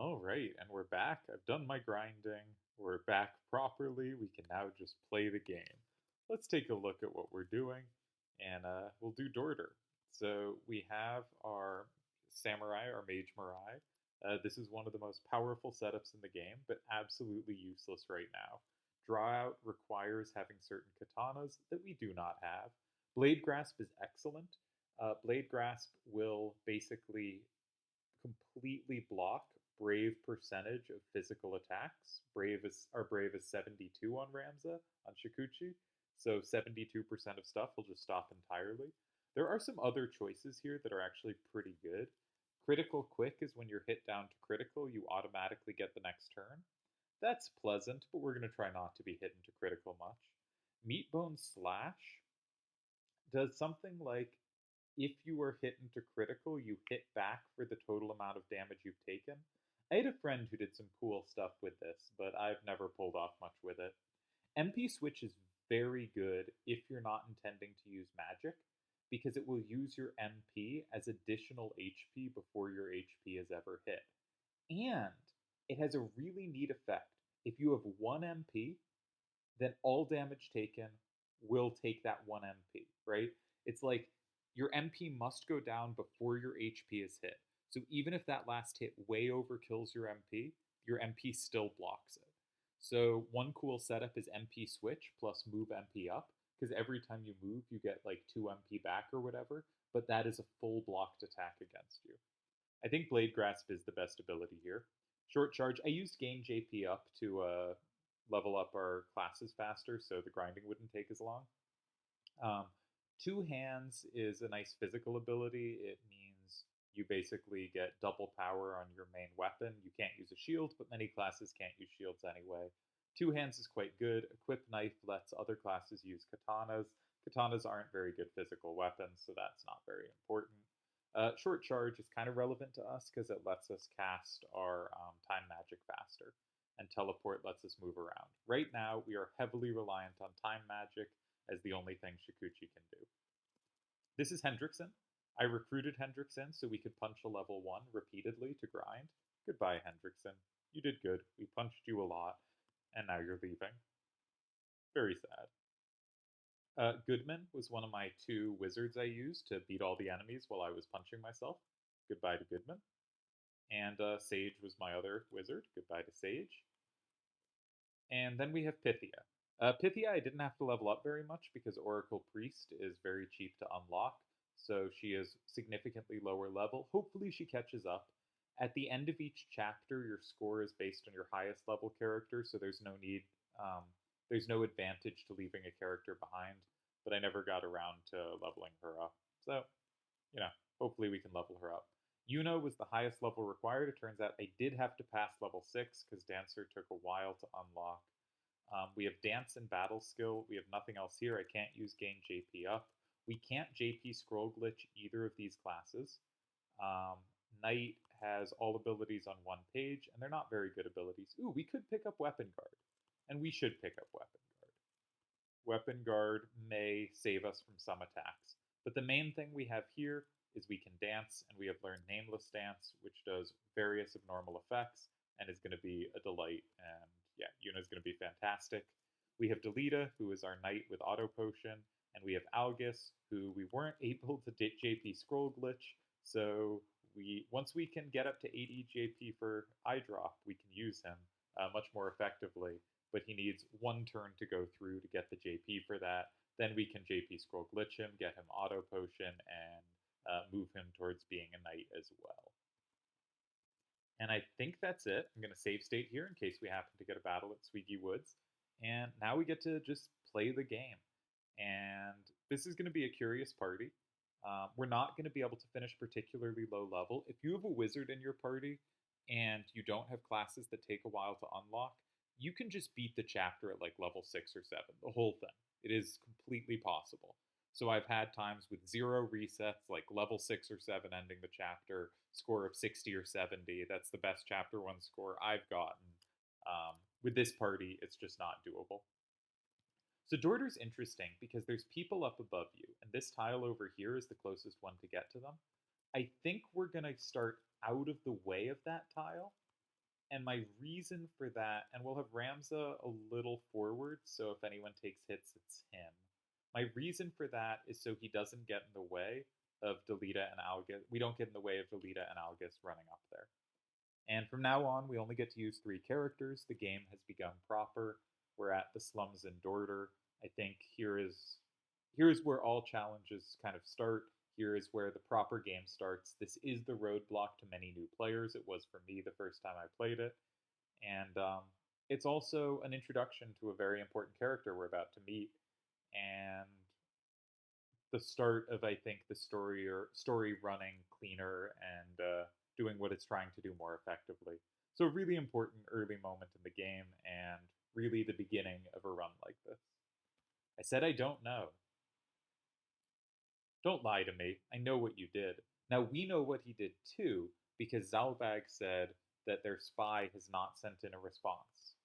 All right, and we're back. I've done my grinding. We're back properly. We can now just play the game. Let's take a look at what we're doing, and we'll do Dorter. So we have our samurai, our mage Mirai. This is one of the most powerful setups in the game, but absolutely useless right now. Draw out requires having certain katanas that we do not have. Blade Grasp is excellent. Blade Grasp will basically completely block brave percentage of physical attacks. Brave is 72 on Ramza on Shikuchi, so 72% of stuff will just stop entirely. There are some other choices here that are actually pretty good. Critical quick is when you're hit down to critical, you automatically get the next turn. That's pleasant, but we're going to try not to be hit into critical much. Meatbone Slash does something like if you were hit into critical, you hit back for the total amount of damage you've taken. I had a friend who did some cool stuff with this, but I've never pulled off much with it. MP Switch is very good if you're not intending to use magic, because it will use your MP as additional HP before your HP is ever hit. And it has a really neat effect. If you have 1 MP, then all damage taken will take that 1 MP, right? It's like your MP must go down before your HP is hit. So even if that last hit way overkills your MP still blocks it. So one cool setup is MP switch plus move MP up, because every time you move, you get like 2 MP back or whatever, but that is a full blocked attack against you. I think Blade Grasp is the best ability here. Short Charge, I used Gain JP up to level up our classes faster so the grinding wouldn't take as long. Um, Two Hands is a nice physical ability. It means you basically get double power on your main weapon. You can't use a shield, but many classes can't use shields anyway. Two Hands is quite good. Equip Knife lets other classes use katanas. Katanas aren't very good physical weapons, so that's not very important. Short Charge is kind of relevant to us because it lets us cast our time magic faster, and Teleport lets us move around. Right now, we are heavily reliant on time magic as the only thing Shikuchi can do. This is Hendrickson. I recruited Hendrickson so we could punch a level 1 repeatedly to grind. Goodbye, Hendrickson. You did good. We punched you a lot, and now you're leaving. Very sad. Goodman was one of my 2 wizards I used to beat all the enemies while I was punching myself. Goodbye to Goodman. And Sage was my other wizard. Goodbye to Sage. And then we have Pythia. Pythia I didn't have to level up very much because Oracle Priest is very cheap to unlock, so she is significantly lower level. Hopefully she catches up. At the end of each chapter, your score is based on your highest level character, so there's no advantage to leaving a character behind, but I never got around to leveling her up. So, hopefully we can level her up. Yuno was the highest level required. It turns out I did have to pass level 6 because Dancer took a while to unlock. We have Dance and Battle Skill. We have nothing else here. I can't use Gain JP up. We can't JP Scroll Glitch either of these classes. Knight has all abilities on 1 page, and they're not very good abilities. Ooh, we could pick up Weapon Guard, and we should pick up Weapon Guard. Weapon Guard may save us from some attacks. But the main thing we have here is we can dance, and we have learned Nameless Dance, which does various abnormal effects, and is going to be a delight. And yeah, Yuna's going to be fantastic. We have Delita, who is our knight with Auto Potion, and we have Algus, who we weren't able to JP Scroll Glitch, so once we can get up to 80 JP for eye drop, we can use him much more effectively. But he needs 1 turn to go through to get the JP for that. Then we can JP Scroll Glitch him, get him Auto Potion, and move him towards being a knight as well. And I think that's it. I'm going to save state here in case we happen to get a battle at Swiggy Woods. And now we get to just play the game. And this is going to be a curious party. We're not going to be able to finish particularly low level. If you have a wizard in your party and you don't have classes that take a while to unlock, you can just beat the chapter at like level 6 or 7, the whole thing. It is completely possible. So I've had times with 0 resets, like level 6 or 7 ending the chapter, score of 60 or 70. That's the best chapter 1 score I've gotten. With this party, it's just not doable. So Dorter's interesting because there's people up above you, and this tile over here is the closest one to get to them. I think we're going to start out of the way of that tile, And my reason for that, and we'll have Ramza a little forward, so if anyone takes hits, it's him. My reason for that is so he doesn't get in the way of Delita and Algus. We don't get in the way of Delita and Algus running up there. And from now on, we only get to use 3 characters. The game has begun proper. We're at the slums in Dorter. I think here is where all challenges kind of start. Here is where the proper game starts. This is the roadblock to many new players. It was for me the first time I played it. And it's also an introduction to a very important character we're about to meet. And the start of, I think, the story running cleaner and doing what it's trying to do more effectively. So a really important early moment in the game and really the beginning of a run like this. I said I don't know. Don't lie to me. I know what you did. Now we know what he did too, because Zalbag said that their spy has not sent in a response.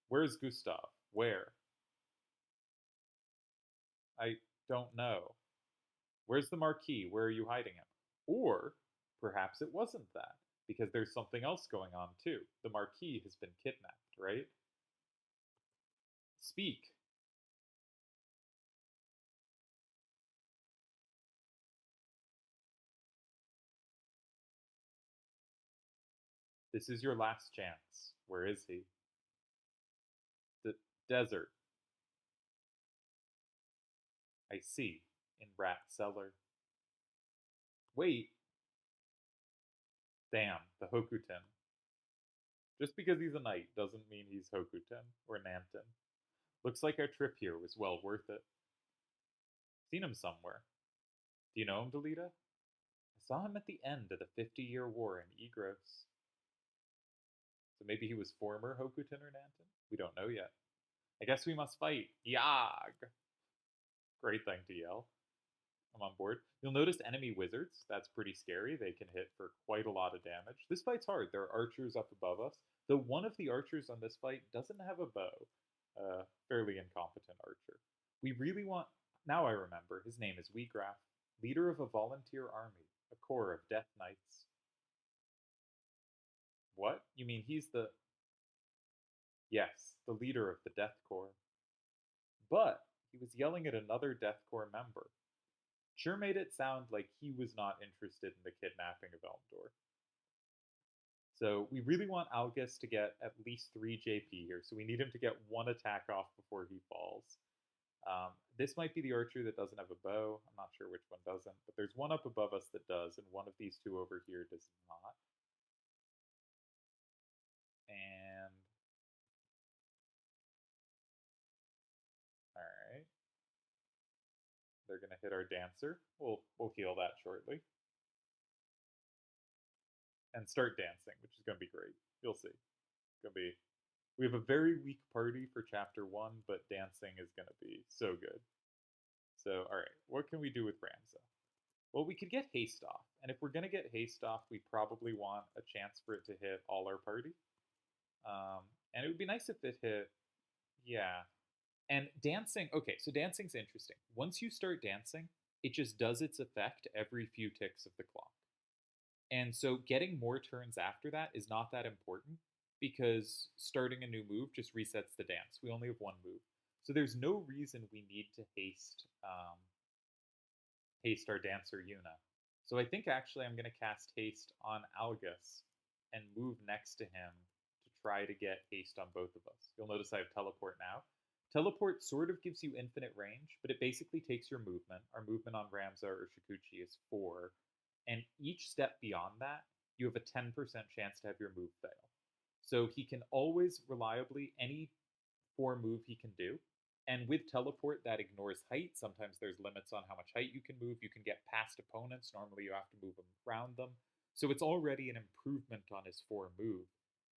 Where's Gustav? Where? I don't know. Where's the Marquis? Where are you hiding him? Or perhaps it wasn't that, because there's something else going on too. The Marquis has been kidnapped, right? Speak. This is your last chance. Where is he? The desert. I see. In Rat Cellar. Wait. Damn, the Hokuten. Just because he's a knight doesn't mean he's Hokuten or Nanten. Looks like our trip here was well worth it. Seen him somewhere. Do you know him, Delita? I saw him at the end of the 50-Year War in Egros. So maybe he was former Hokuten or Nanten? We don't know yet. I guess we must fight. Yag! Great thing to yell. I'm on board. You'll notice enemy wizards. That's pretty scary. They can hit for quite a lot of damage. This fight's hard. There are archers up above us. Though one of the archers on this fight doesn't have a bow. Fairly incompetent archer. We really want... Now I remember. His name is Wheatgraph, leader of a volunteer army, a corps of death knights. What? You mean he's the... Yes, the leader of the Death Corps. But he was yelling at another Death Corps member. Sure made it sound like he was not interested in the kidnapping of Elmdor. So we really want Algus to get at least 3 JP here, so we need him to get 1 attack off before he falls. This might be the archer that doesn't have a bow. I'm not sure which one doesn't, but there's one up above us that does, and one of these 2 over here does not. And... Alright. They're going to hit our dancer. We'll heal that shortly. And start dancing, which is going to be great. You'll see. It's going to be... We have a very weak party for Chapter 1, but dancing is going to be so good. So, alright, what can we do with Ramza? Well, we could get haste off, and if we're going to get haste off, we probably want a chance for it to hit all our party. And it would be nice if it hit... Yeah. And dancing... Okay, so dancing's interesting. Once you start dancing, it just does its effect every few ticks of the clock. And so getting more turns after that is not that important, because starting a new move just resets the dance. We only have 1 move. So there's no reason we need to haste our dancer Yuna. So I think actually I'm going to cast haste on Algus and move next to him to try to get haste on both of us. You'll notice I have teleport now. Teleport sort of gives you infinite range, but it basically takes your movement. Our movement on Ramza or Shikuchi is 4. And each step beyond that, you have a 10% chance to have your move fail. So he can always reliably, any 4 move he can do. And with teleport, that ignores height. Sometimes there's limits on how much height you can move. You can get past opponents. Normally you have to move around them. So it's already an improvement on his 4 move.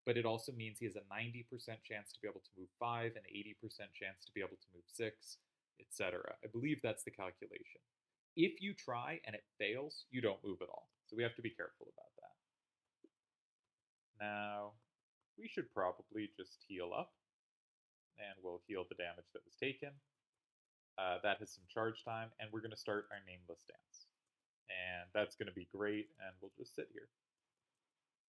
But it also means he has a 90% chance to be able to move 5, an 80% chance to be able to move 6, etc. I believe that's the calculation. If you try and it fails, you don't move at all. So we have to be careful about that. Now, we should probably just heal up. And we'll heal the damage that was taken. That has some charge time, and we're going to start our nameless dance. And that's going to be great, and we'll just sit here.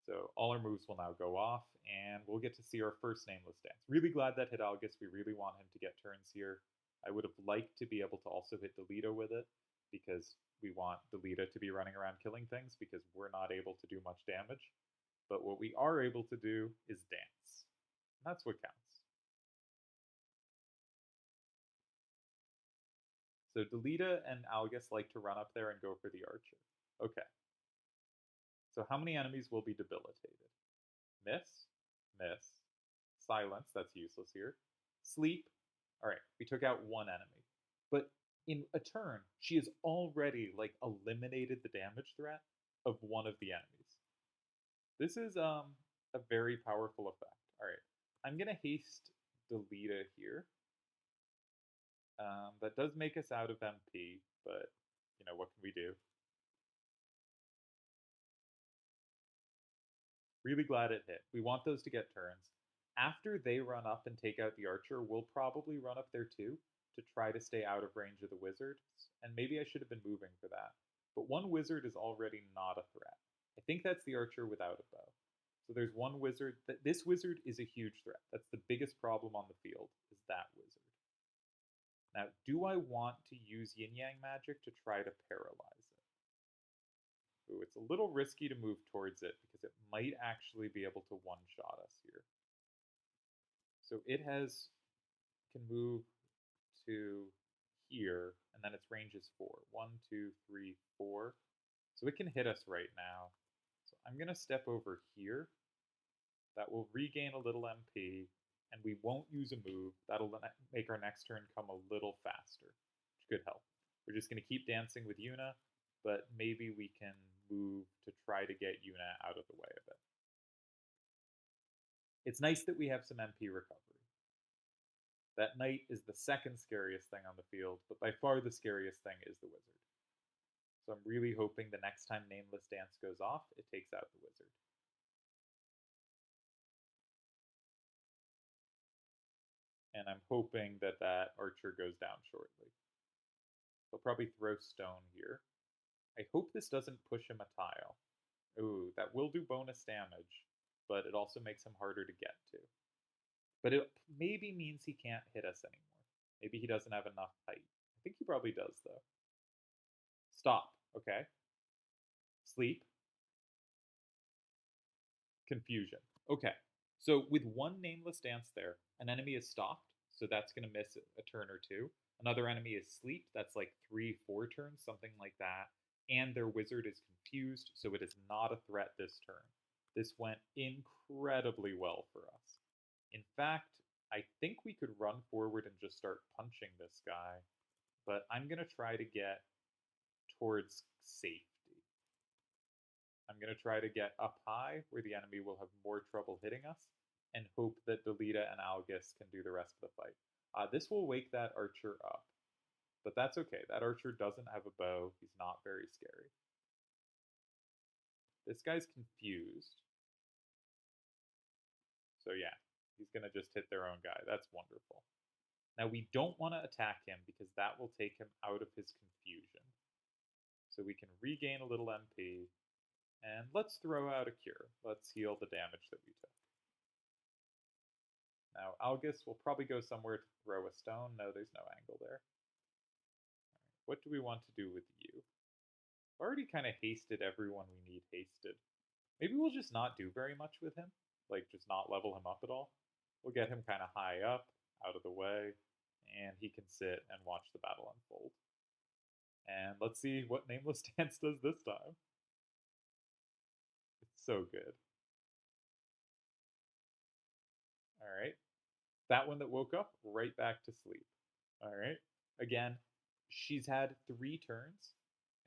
So all our moves will now go off, and we'll get to see our first Nameless Dance. Really glad that hit Algus. We really want him to get turns here. I would have liked to be able to also hit Delita with it, because we want Delita to be running around killing things, because we're not able to do much damage. But what we are able to do is dance. And that's what counts. So Delita and Algus like to run up there and go for the Archer. Okay. So how many enemies will be debilitated? Miss, miss, silence, that's useless here. Sleep. Alright, we took out one enemy. But in a turn, she has already eliminated the damage threat of one of the enemies. This is a very powerful effect. Alright, I'm gonna haste Delita here. That does make us out of MP, but what can we do? Really glad it hit. We want those to get turns. After they run up and take out the archer, we'll probably run up there too to try to stay out of range of the wizards, and maybe I should have been moving for that. But one wizard is already not a threat. I think that's the archer without a bow. So there's one wizard. This wizard is a huge threat. That's the biggest problem on the field, is that wizard. Now, do I want to use yin-yang magic to try to paralyze it? Ooh, it's a little risky to move towards it because it might actually be able to one-shot us here. So it can move to here, and then its range is 4. 1, 2, 3, 4. So it can hit us right now. So I'm going to step over here. That will regain a little MP, and we won't use a move. That'll make our next turn come a little faster, which could help. We're just going to keep dancing with Yuna, but maybe we can move to try to get Yuna out of the way of it. It's nice that we have some MP recovery. That knight is the second scariest thing on the field, but by far the scariest thing is the wizard. So I'm really hoping the next time Nameless Dance goes off, it takes out the wizard. And I'm hoping that that archer goes down shortly. He'll probably throw stone here. I hope this doesn't push him a tile. Ooh, that will do bonus damage, but it also makes him harder to get to. But it maybe means he can't hit us anymore. Maybe he doesn't have enough height. I think he probably does, though. Stop. Okay. Sleep. Confusion. Okay. So with one Nameless Dance there, an enemy is stopped, so that's going to miss a turn or two. Another enemy is Sleep, that's like 3, 4 turns, something like that. And their wizard is confused, so it is not a threat this turn. This went incredibly well for us. In fact, I think we could run forward and just start punching this guy, but I'm going to try to get towards safety. I'm going to try to get up high where the enemy will have more trouble hitting us and hope that Delita and Algus can do the rest of the fight. This will wake that archer up, but that's okay. That archer doesn't have a bow. He's not very scary. This guy's confused. So yeah, he's going to just hit their own guy. That's wonderful. Now we don't want to attack him because that will take him out of his confusion. So we can regain a little MP. And let's throw out a cure. Let's heal the damage that we took. Now, Algus will probably go somewhere to throw a stone. No, there's no angle there. Right, what do we want to do with you? I've already kind of hasted everyone we need hasted. Maybe we'll just not do very much with him. Like, just not level him up at all. We'll get him kind of high up, out of the way, and he can sit and watch the battle unfold. And let's see what Nameless Dance does this time. It's so good. Alright. That one that woke up, right back to sleep. Alright. Again, she's had 3 turns,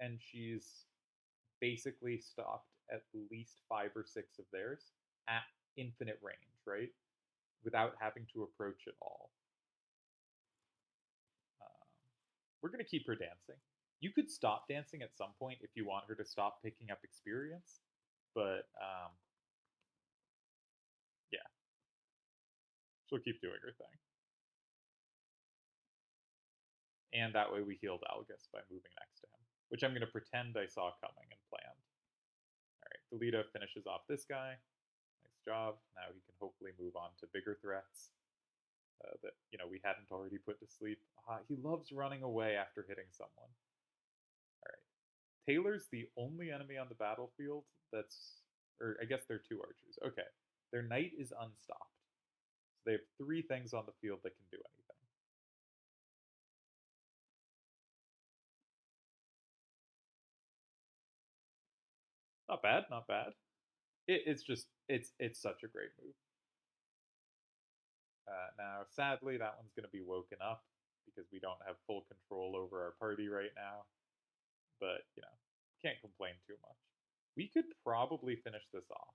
and she's basically stopped at least 5 or 6 of theirs at infinite range, right? Without having to approach at all. We're going to keep her dancing. You could stop dancing at some point if you want her to stop picking up experience, but yeah. She'll keep doing her thing. And that way we healed Algus by moving next to him, which I'm going to pretend I saw coming and planned. Alright, Delita finishes off this guy. Nice job. Now he can hopefully move on to bigger threats that, we hadn't already put to sleep. He loves running away after hitting someone. Alright. Taylor's the only enemy on the battlefield that's... Or I guess they're two archers. Okay. Their knight is unstopped. So they have 3 things on the field that can do anything. Not bad, not bad. It's such a great move. Now, sadly, that one's going to be woken up because we don't have full control over our party right now. But, can't complain too much. We could probably finish this off.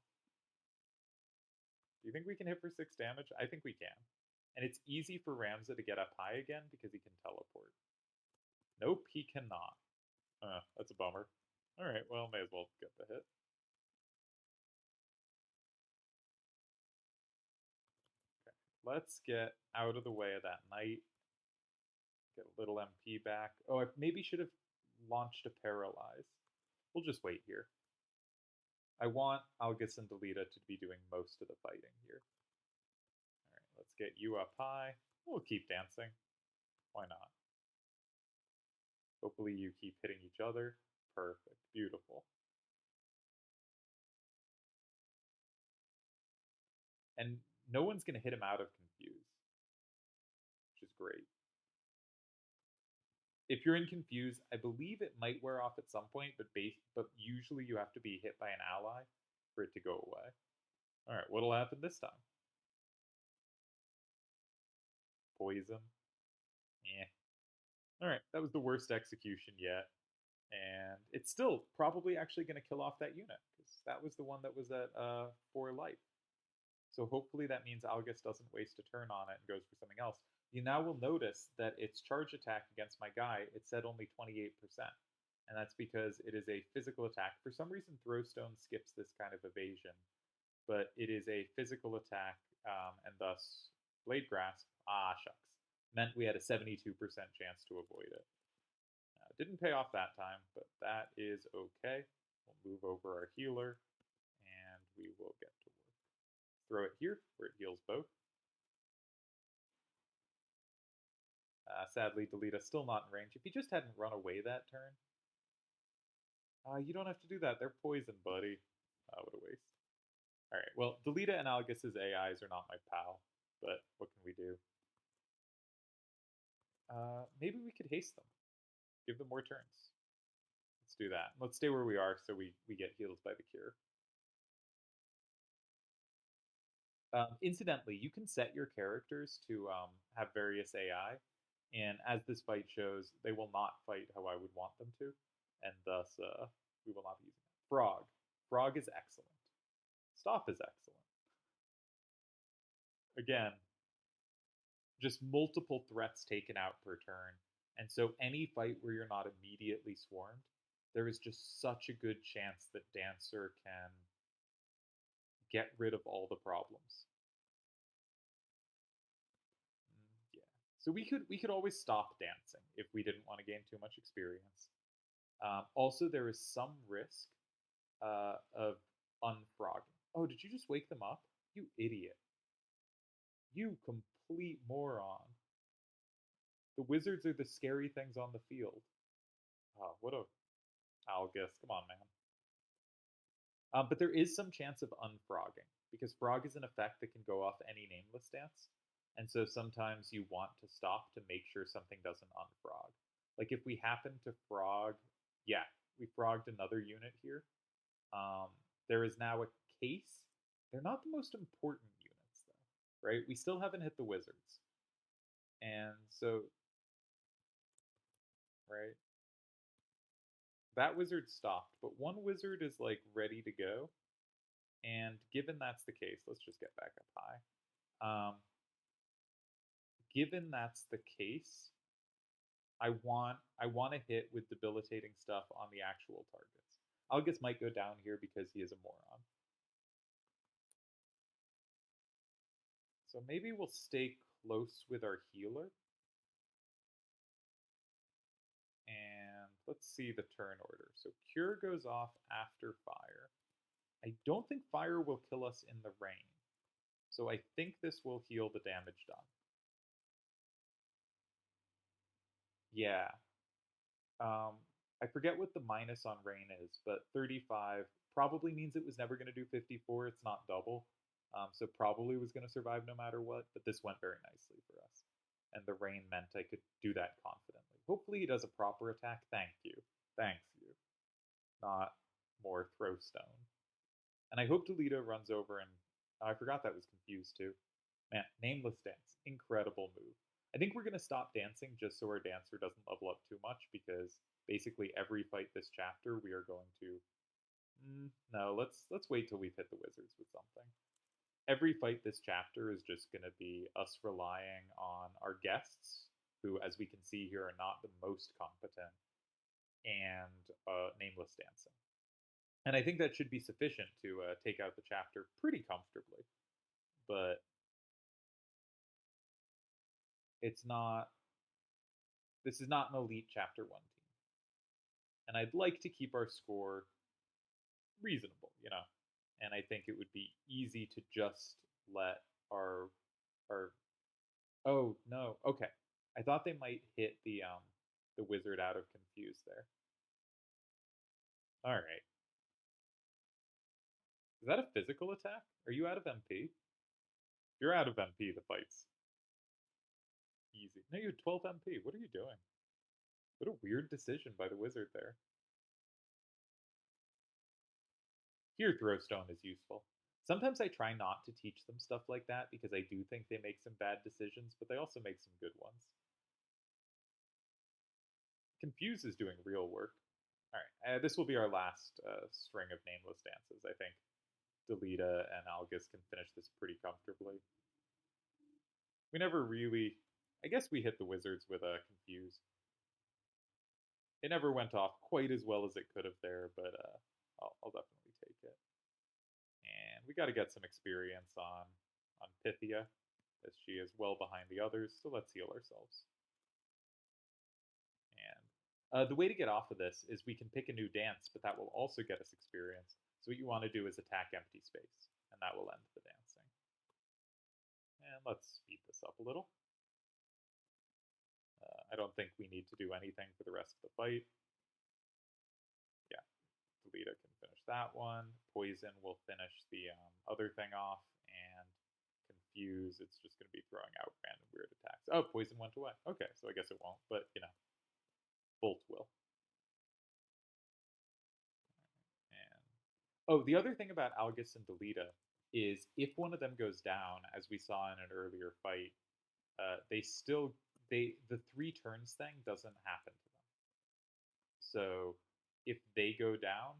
Do you think we can hit for 6 damage? I think we can. And it's easy for Ramza to get up high again because he can teleport. Nope, he cannot. That's a bummer. Alright, well, may as well get the hit. Okay, let's get out of the way of that knight. Get a little MP back. Oh, I maybe should have launched a Paralyze. We'll just wait here. I want Algis and Delita to be doing most of the fighting here. Alright, let's get you up high. We'll keep dancing. Why not? Hopefully you keep hitting each other. Perfect. Beautiful. And no one's going to hit him out of Confuse, which is great. If you're in Confuse, I believe it might wear off at some point, but usually you have to be hit by an ally for it to go away. Alright, what'll happen this time? Poison. Alright, that was the worst execution yet. And it's still probably actually going to kill off that unit, because that was the one that was at 4 life. So hopefully that means Algis doesn't waste a turn on it and goes for something else. You now will notice that its charge attack against my guy, it said only 28%. And that's because it is a physical attack. For some reason, Throwstone skips this kind of evasion. But it is a physical attack, and thus Blade Grasp, shucks, meant we had a 72% chance to avoid it. Didn't pay off that time, but that is okay. We'll move over our healer, and we will get to work. Throw it here, where it heals both. Sadly, Delita's still not in range. If he just hadn't run away that turn... you don't have to do that. They're poison, buddy. What a waste. Alright, well, Delita and Algis's AIs are not my pal, but what can we do? Maybe we could haste them. Give them more turns. Let's do that. Let's stay where we are so we get healed by the cure. Incidentally, you can set your characters to have various AI, and as this fight shows, they will not fight how I would want them to, and thus we will not be using it. Frog. Frog is excellent. Stop is excellent. Again, just multiple threats taken out per turn, and so any fight where you're not immediately swarmed, there is just such a good chance that Dancer can get rid of all the problems. Yeah. So we could always stop dancing if we didn't want to gain too much experience. Also, there is some risk of unfrogging. Oh, did you just wake them up? You idiot. You complete moron. The wizards are the scary things on the field. Oh, what a... Algis, come on, man. But there is some chance of unfrogging, because frog is an effect that can go off any nameless dance, and so sometimes you want to stop to make sure something doesn't unfrog. Like if we happen to frog... Yeah, we frogged another unit here. There is now a case. They're not the most important units, though, right? We still haven't hit the wizards. And so... Right? That wizard stopped, but one wizard is, like, ready to go. And given that's the case, let's just get back up high. Given that's the case, I want to hit with debilitating stuff on the actual targets. Algis might go down here because he is a moron. So maybe we'll stay close with our healer. And let's see the turn order. So Cure goes off after Fire. I don't think fire will kill us in the rain. So I think this will heal the damage done. Yeah. I forget what the minus on rain is, but 35 probably means it was never going to do 54. It's not double. So probably was going to survive no matter what, but this went very nicely for us. And the rain meant I could do that confidently. Hopefully he does a proper attack. Thank you. Thanks you. Not more throw stone. And I hope Toledo runs over and I forgot that was confused too. Man, nameless dance. Incredible move. I think we're gonna stop dancing just so our dancer doesn't level up too much because basically every fight this chapter we are going to no, let's wait till we've hit the wizards with something. Every fight this chapter is just gonna be us relying on our guests, who as we can see here are not the most competent, and nameless dancing. And I think that should be sufficient to take out the chapter pretty comfortably. But it's not. This is not an elite chapter 1 team, and I'd like to keep our score reasonable, And I think it would be easy to just let our. Oh no, okay. I thought they might hit the wizard out of confuse there. All right. Is that a physical attack? Are you out of MP? You're out of MP. The fight's easy. No, you have 12 MP. What are you doing? What a weird decision by the wizard there. Here, Throwstone is useful. Sometimes I try not to teach them stuff like that because I do think they make some bad decisions, but they also make some good ones. Confuse is doing real work. All right, this will be our last string of nameless dances. I think Delita and Algus can finish this pretty comfortably. We never really. I guess we hit the wizards with a confuse. It never went off quite as well as it could have there, but I'll definitely take it. And we got to get some experience on Pythia, as she is well behind the others. So let's heal ourselves. And the way to get off of this is we can pick a new dance, but that will also get us experience. So what you want to do is attack empty space, and that will end the dancing. And let's speed this up a little. I don't think we need to do anything for the rest of the fight. Yeah, Delita can finish that one. Poison will finish the other thing off, and Confuse, it's just going to be throwing out random weird attacks. Oh, Poison went away. Okay, so I guess it won't, but, Bolt will. And oh, the other thing about Algus and Delita is if one of them goes down, as we saw in an earlier fight, the 3 turns thing doesn't happen to them. So if they go down,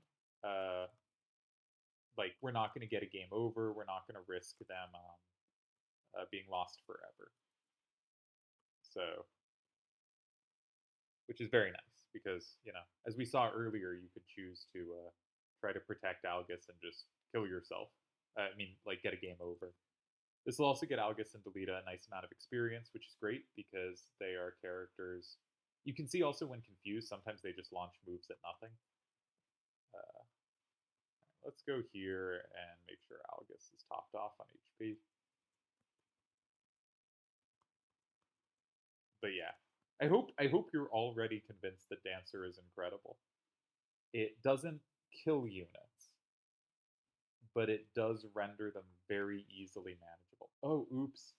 we're not going to get a game over. We're not going to risk them being lost forever. So, which is very nice because as we saw earlier, you could choose to try to protect Algus and just kill yourself. Get a game over. This will also get Algus and Delita a nice amount of experience, which is great because they are characters. You can see also when confused, sometimes they just launch moves at nothing. Let's go here and make sure Algus is topped off on HP. But yeah, I hope you're already convinced that Dancer is incredible. It doesn't kill units, but it does render them very easily manageable. Oh, oops.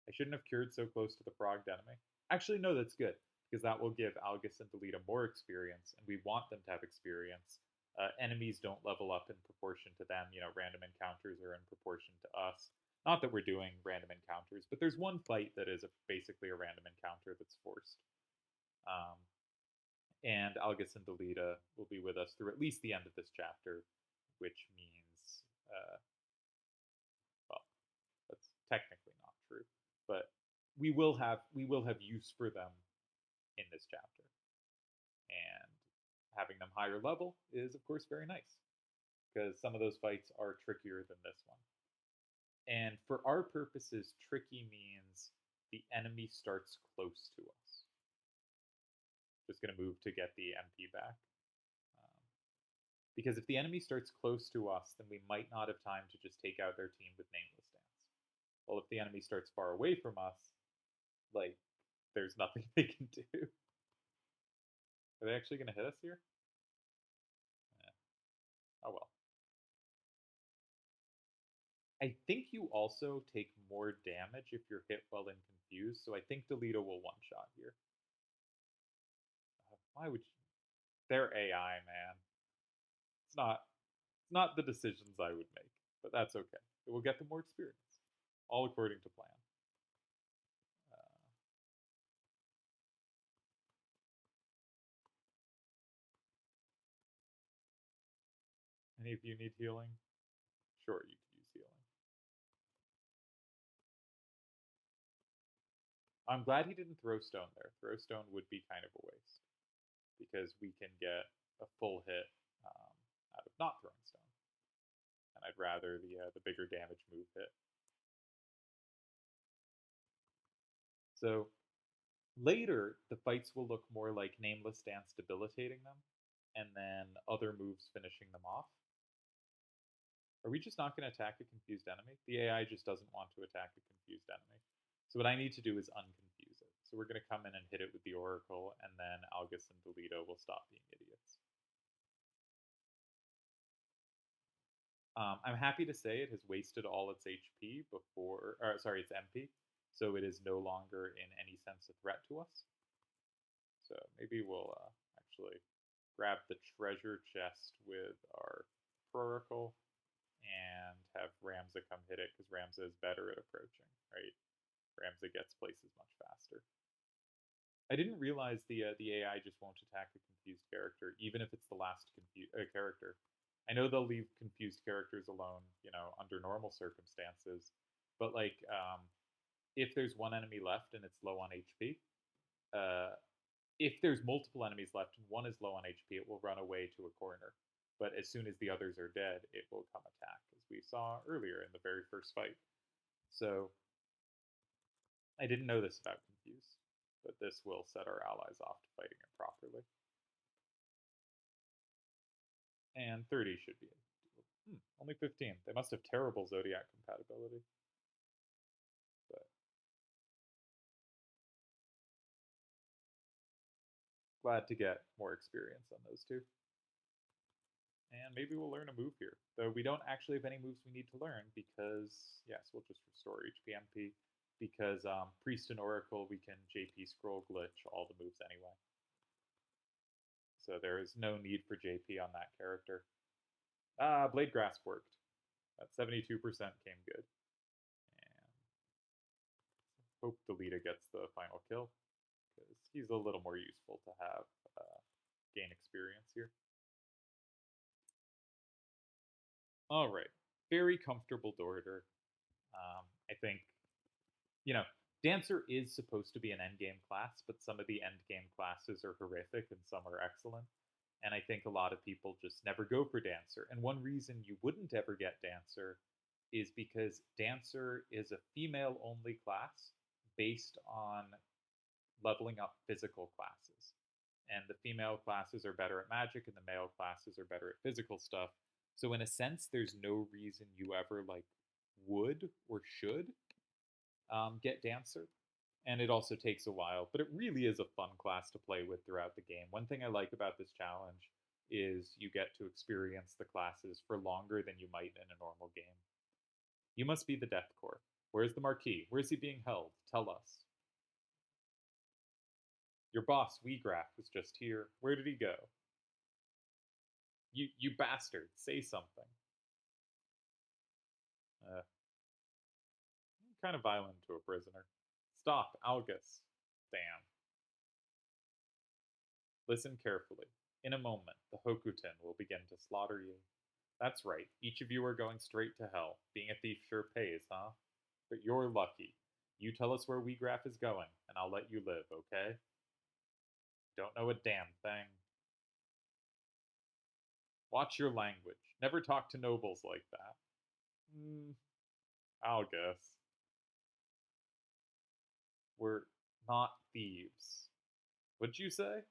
I shouldn't have cured so close to the frogged enemy. Actually, no, that's good, because that will give Algus and Delita more experience, and we want them to have experience. Enemies don't level up in proportion to them. Random encounters are in proportion to us. Not that we're doing random encounters, but there's one fight that is basically a random encounter that's forced. And Algus and Delita will be with us through at least the end of this chapter, which means, well, that's technically not true, but we will have use for them in this chapter, and having them higher level is of course very nice because some of those fights are trickier than this one. And for our purposes, tricky means the enemy starts close to us. Just going to move to get the MP back. Because if the enemy starts close to us, then we might not have time to just take out their team with Nameless Dance. Well, if the enemy starts far away from us, like, there's nothing they can do. Are they actually going to hit us here? Oh well. I think you also take more damage if you're hit while in confused, so I think Delito will one-shot here. Why would you? They're AI, man. It's not the decisions I would make, but that's okay. It will get them more experience, all according to plan. Uh, any of you need healing? Sure, you could use healing. I'm glad he didn't throw stone there. Throw stone would be kind of a waste because we can get a full hit out of not throwing stone, and I'd rather the bigger damage move hit. So later, the fights will look more like Nameless Dance debilitating them, and then other moves finishing them off. Are we just not going to attack a confused enemy? The AI just doesn't want to attack a confused enemy. So what I need to do is unconfuse it. So we're going to come in and hit it with the Oracle, and then Algus and Delito will stop being idiots. I'm happy to say it has wasted all its HP before, or sorry, its MP, so it is no longer in any sense a threat to us. So maybe we'll actually grab the treasure chest with our Oracle and have Ramza come hit it because Ramza is better at approaching, right? Ramza gets places much faster. I didn't realize the AI just won't attack a confused character, even if it's the last character. I know they'll leave confused characters alone, under normal circumstances, but like if there's one enemy left and it's low on HP, if there's multiple enemies left and one is low on HP, it will run away to a corner. But as soon as the others are dead, it will come attack, as we saw earlier in the very first fight. So I didn't know this about Confuse, but this will set our allies off to fighting it properly. And 30 should be it. Only 15. They must have terrible Zodiac compatibility. But glad to get more experience on those two. And maybe we'll learn a move here. Though we don't actually have any moves we need to learn because, yes, we'll just restore HP MP. Because Priest and Oracle, we can JP scroll glitch all the moves anyway. So there is no need for JP on that character. Blade Grasp worked. That 72% came good. And hope Delita gets the final kill, because he's a little more useful to have gain experience here. All right, very comfortable Dorter. I think, Dancer is supposed to be an endgame class, but some of the endgame classes are horrific and some are excellent. And I think a lot of people just never go for Dancer. And one reason you wouldn't ever get Dancer is because Dancer is a female-only class based on leveling up physical classes. And the female classes are better at magic and the male classes are better at physical stuff. So in a sense, there's no reason you ever would or should get Dancer. And it also takes a while, but it really is a fun class to play with throughout the game. One thing I like about this challenge is you get to experience the classes for longer than you might in a normal game. You must be the Death Corps. Where's the Marquis? Where's he being held? Tell us. Your boss, Weegraf, was just here. Where did he go? You bastard, say something. Kind of violent to a prisoner. Stop, Algus. Damn. Listen carefully. In a moment, the Hokutin will begin to slaughter you. That's right, each of you are going straight to hell. Being a thief sure pays, huh? But you're lucky. You tell us where Weegraf is going, and I'll let you live, okay? Don't know a damn thing. Watch your language. Never talk to nobles like that. I'll guess. We're not thieves. What'd you say?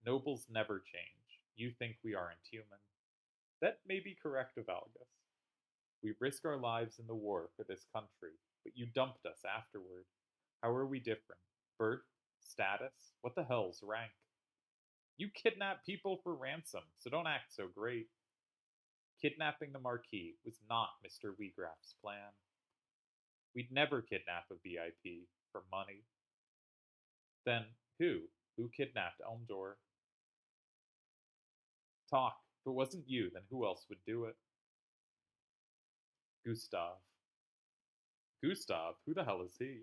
Nobles never change. You think we aren't human. That may be correct of Algus. We risk our lives in the war for this country, but you dumped us afterward. How are we different? Birth? Status? What the hell's rank? You kidnap people for ransom, so don't act so great. Kidnapping the Marquis was not Mr. Wheatgrass's plan. We'd never kidnap a VIP for money. Then who? Who kidnapped Elmdor? Talk. If it wasn't you, then who else would do it? Gustav. Gustav? Who the hell is he?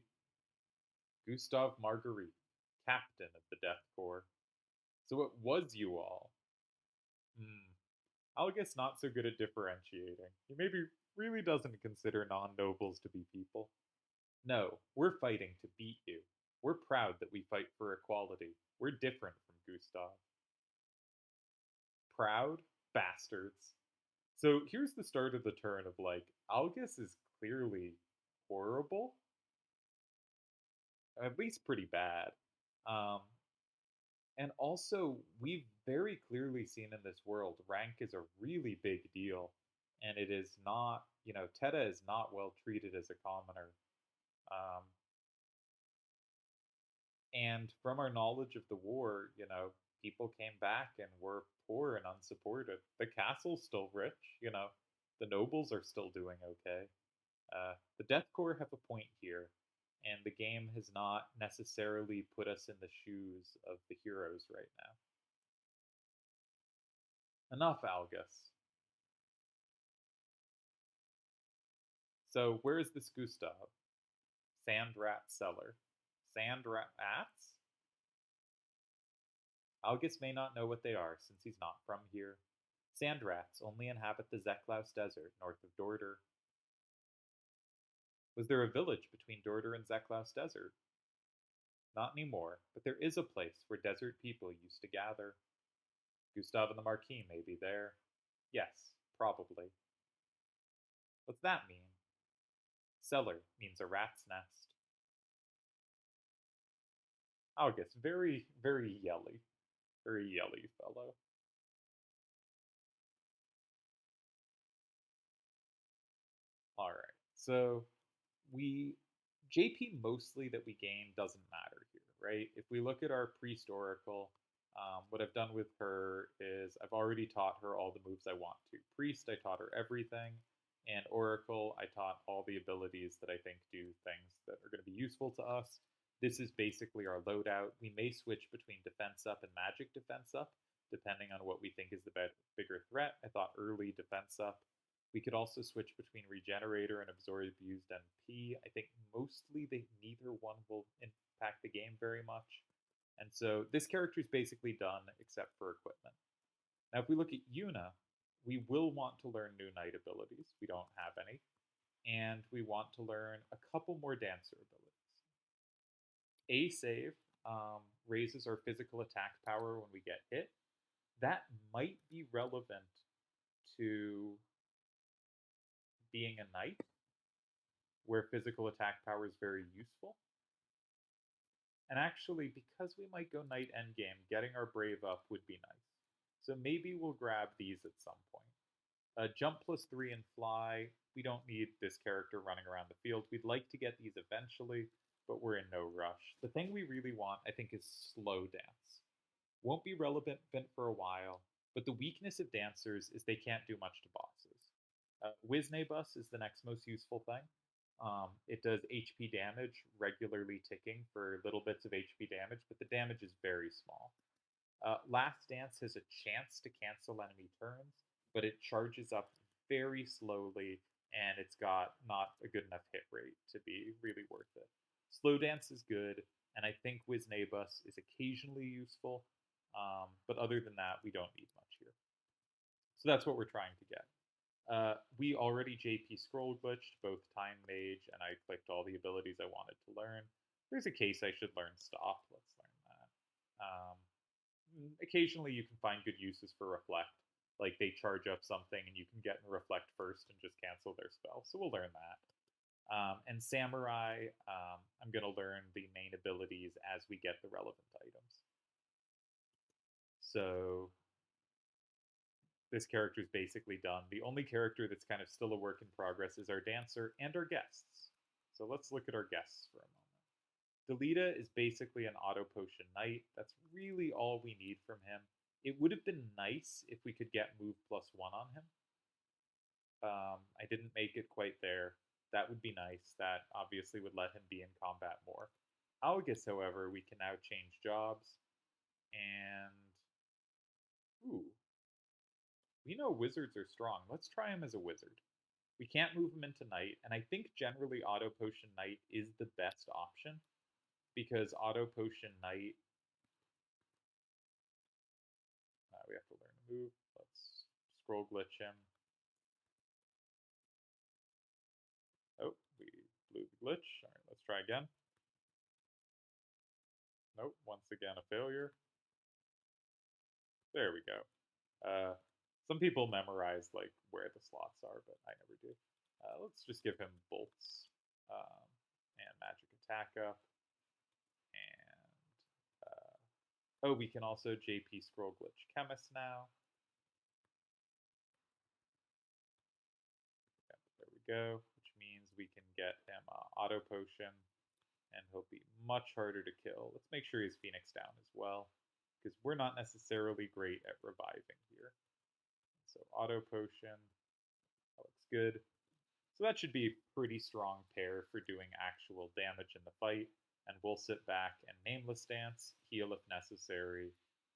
Gustav Marguerite, captain of the Death Corps. So it was you all. Hmm. Algus not so good at differentiating. He maybe really doesn't consider non-nobles to be people. No, we're fighting to beat you. We're proud that we fight for equality. We're different from Gustav. Proud? Bastards. So here's the start of the turn of like, Algus is clearly horrible, at least pretty bad. Um, and also, we've very clearly seen in this world, rank is a really big deal. And it is not, Teta is not well treated as a commoner. Um, and from our knowledge of the war, people came back and were poor and unsupported. The castle's still rich. The nobles are still doing okay. The Death Corps have a point here, and the game has not necessarily put us in the shoes of the heroes right now. Enough, Algus. So, where is this Gustav? Sand rat cellar. Sand rats? Algus may not know what they are, since he's not from here. Sand rats only inhabit the Zeklaus Desert north of Dorter. Was there a village between Dorter and Zeklaus Desert? Not anymore, but there is a place where desert people used to gather. Gustav and the Marquis may be there. Yes, probably. What's that mean? Cellar means a rat's nest. Algus, very, very yelly. Very yelly fellow. Alright, so we JP mostly that we gain doesn't matter here, right? If we look at our prehistorical, what I've done with her is I've already taught her all the moves I want to. Priest, I taught her everything, and Oracle, I taught all the abilities that I think do things that are going to be useful to us. This is basically our loadout. We may switch between defense up and magic defense up, depending on what we think is the bigger threat. I thought early defense up. We could also switch between Regenerator and Absorb Used MP. I think mostly neither one will impact the game very much. And so this character is basically done except for equipment. Now, if we look at Yuna, we will want to learn new knight abilities. We don't have any. And we want to learn a couple more dancer abilities. A save raises our physical attack power when we get hit. That might be relevant to being a knight, where physical attack power is very useful. And actually, because we might go knight endgame, getting our brave up would be nice. So maybe we'll grab these at some point. Jump +3 and fly. We don't need this character running around the field. We'd like to get these eventually, but we're in no rush. The thing we really want, I think, is slow dance. Won't be relevant for a while, but the weakness of dancers is they can't do much to bosses. Wiznebus is the next most useful thing. It does HP damage, regularly ticking for little bits of HP damage, but the damage is very small. Last Dance has a chance to cancel enemy turns, but it charges up very slowly, and it's got not a good enough hit rate to be really worth it. Slow Dance is good, and I think Wiznebus is occasionally useful, but other than that, we don't need much here. So that's what we're trying to get. We already JP scroll glitched both Time Mage, and I clicked all the abilities I wanted to learn. There's a case I should learn Stop. Let's learn that. Occasionally you can find good uses for Reflect. Like they charge up something and you can get and Reflect first and just cancel their spell. So we'll learn that. And Samurai, I'm going to learn the main abilities as we get the relevant items. So this character's basically done. The only character that's kind of still a work in progress is our dancer and our guests. So let's look at our guests for a moment. Delita is basically an auto potion knight. That's really all we need from him. It would have been nice if we could get move +1 on him. I didn't make it quite there. That would be nice. That obviously would let him be in combat more. Algus, however, we can now change jobs. And ooh, we know wizards are strong. Let's try him as a wizard. We can't move him into knight, and I think generally auto potion knight is the best option because auto potion knight. We have to learn to move. Let's scroll glitch him. Oh, we blew the glitch. All right, let's try again. Nope, once again a failure. There we go. Some people memorize like where the slots are, but I never do. Let's just give him bolts and magic attack up. And oh, we can also JP scroll glitch chemist now. Yep, there we go, which means we can get him auto potion, and he'll be much harder to kill. Let's make sure he's Phoenix down as well, because we're not necessarily great at reviving here. So auto potion, that looks good. So that should be a pretty strong pair for doing actual damage in the fight. And we'll sit back and Nameless Dance, heal if necessary,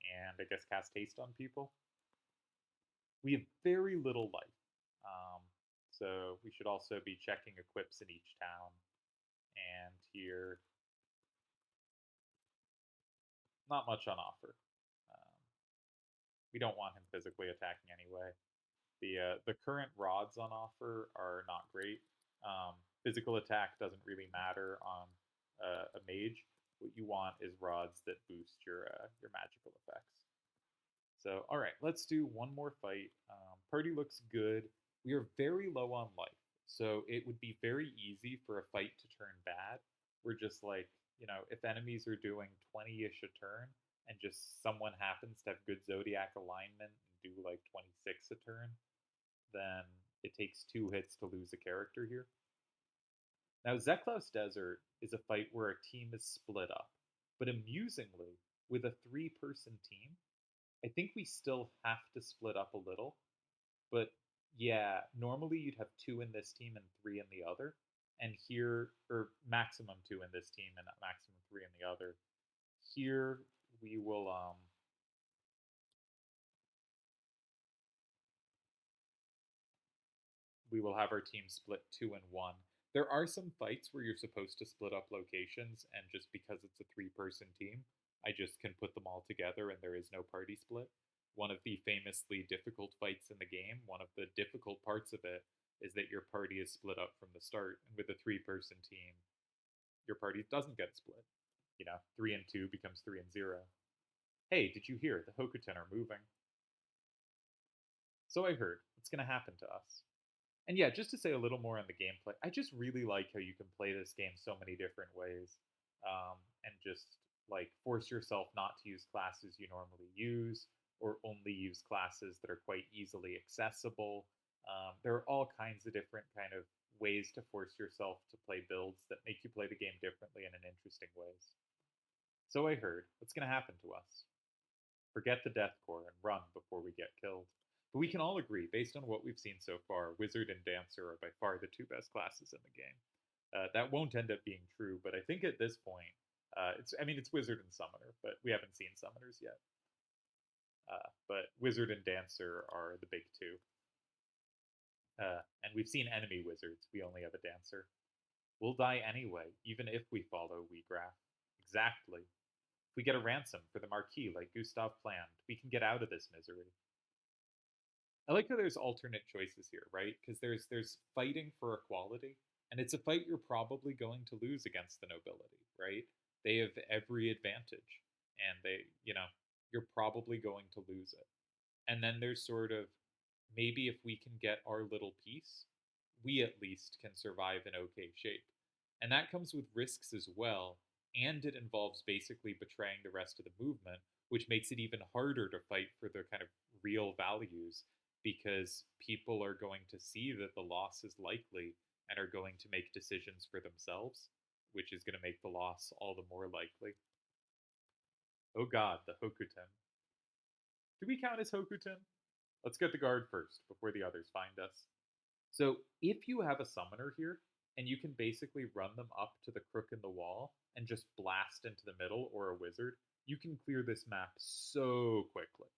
and I guess cast Haste on people. We have very little life, so we should also be checking equips in each town. And here, not much on offer. We don't want him physically attacking anyway. The current rods on offer are not great. Physical attack doesn't really matter on a mage. What you want is rods that boost your magical effects. So, all right, let's do one more fight. Party looks good. We are very low on life, so it would be very easy for a fight to turn bad. We're just like, if enemies are doing 20-ish a turn, and just someone happens to have good zodiac alignment and do like 26 a turn, then it takes 2 hits to lose a character here. Now, Zeklaus Desert is a fight where our team is split up, but amusingly, with a 3-person team, I think we still have to split up a little. But yeah, normally you'd have 2 in this team and 3 in the other, and here, or maximum 2 in this team and maximum 3 in the other. Here we will have our team split 2 and 1. There are some fights where you're supposed to split up locations, and just because it's a 3-person team, I just can put them all together and there is no party split. One of the famously difficult fights in the game, one of the difficult parts of it, is that your party is split up from the start, and with a 3-person team, your party doesn't get split. 3 and 2 becomes 3 and 0. Hey, did you hear? The Hokuton are moving. So I heard. What's going to happen to us? And yeah, just to say a little more on the gameplay, I just really like how you can play this game so many different ways, and just like force yourself not to use classes you normally use, or only use classes that are quite easily accessible. There are all kinds of different kind of ways to force yourself to play builds that make you play the game differently and in interesting ways. So I heard, what's going to happen to us? Forget the deathcore and run before we get killed. But we can all agree, based on what we've seen so far, Wizard and Dancer are by far the 2 best classes in the game. That won't end up being true, but I think at this point, it's Wizard and Summoner, but we haven't seen Summoners yet. But Wizard and Dancer are the big 2. And we've seen enemy wizards, we only have a dancer. We'll die anyway, even if we follow Wheatgraph. Exactly. If we get a ransom for the Marquis like Gustav planned, we can get out of this misery. I like how there's alternate choices here, right? Because there's fighting for equality, and it's a fight you're probably going to lose against the nobility, right? They have every advantage, and you're probably going to lose it. And then there's sort of, maybe if we can get our little piece, we at least can survive in okay shape. And that comes with risks as well, and it involves basically betraying the rest of the movement, which makes it even harder to fight for the kind of real values because people are going to see that the loss is likely and are going to make decisions for themselves, which is going to make the loss all the more likely. Oh god, the Hokuten. Do we count as Hokuten? Let's get the guard first before the others find us. So if you have a summoner here, and you can basically run them up to the crook in the wall and just blast into the middle, or a wizard, you can clear this map so quickly.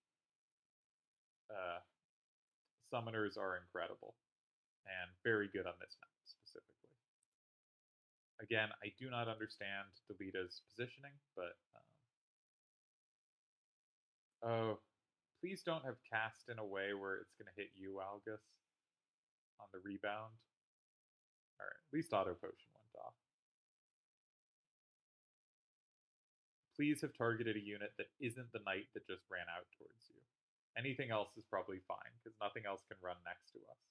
Uh, Summoners are incredible and very good on this map specifically. Again, I do not understand Delita's positioning, but oh, please don't have cast in a way where it's going to hit you, Algus, on the rebound. All right, at least auto potion went off. Please have targeted a unit that isn't the knight that just ran out towards you. Anything else is probably fine, because nothing else can run next to us.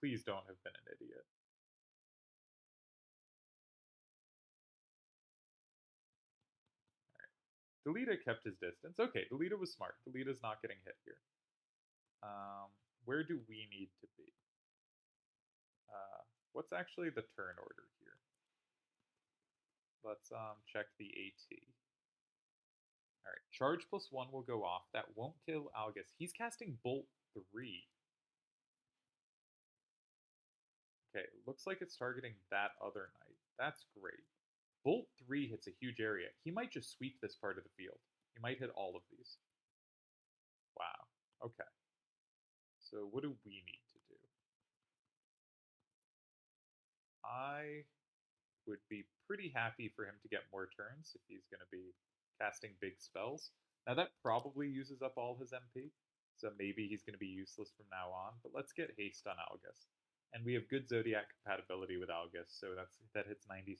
Please don't have been an idiot. Alright. Delita kept his distance. Okay, Delita was smart. Delita's not getting hit here. Where do we need to be? What's actually the turn order here? Let's check the AT. Alright, charge +1 will go off. That won't kill Algus. He's casting Bolt 3. Okay, looks like it's targeting that other knight. That's great. Bolt 3 hits a huge area. He might just sweep this part of the field. He might hit all of these. Wow. Okay. So what do we need to do? I would be pretty happy for him to get more turns if he's going to be casting big spells. Now that probably uses up all his MP, so maybe he's going to be useless from now on, but let's get haste on Algus. And we have good Zodiac compatibility with Algus, so that hits 96%.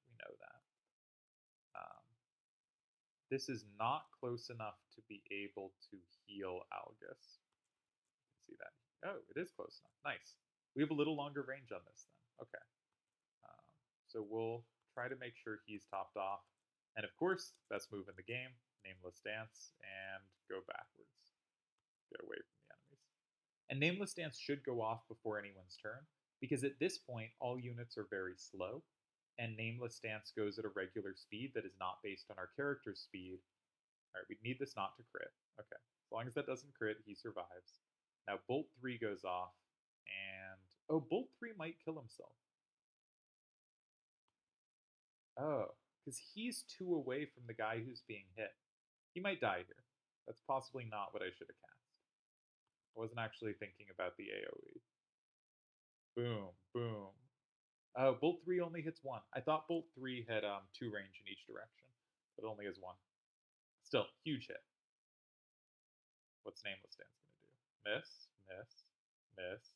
We know that. This is not close enough to be able to heal Algus. You can see that. Oh, it is close enough. Nice. We have a little longer range on this then. Okay. So we'll try to make sure he's topped off. And of course, best move in the game, Nameless Dance, and go backwards. Get away from the enemies. And Nameless Dance should go off before anyone's turn, because at this point, all units are very slow, and Nameless Dance goes at a regular speed that is not based on our character's speed. Alright, we need this not to crit. Okay, as long as that doesn't crit, he survives. Now Bolt 3 goes off, and... oh, Bolt 3 might kill himself. Oh, because he's 2 away from the guy who's being hit. He might die here. That's possibly not what I should have cast. I wasn't actually thinking about the AoE. Boom, boom. Oh, Bolt 3 only hits 1. I thought Bolt 3 had 2 range in each direction, but only has 1. Still, huge hit. What's Nameless Dance going to do? Miss, miss, miss,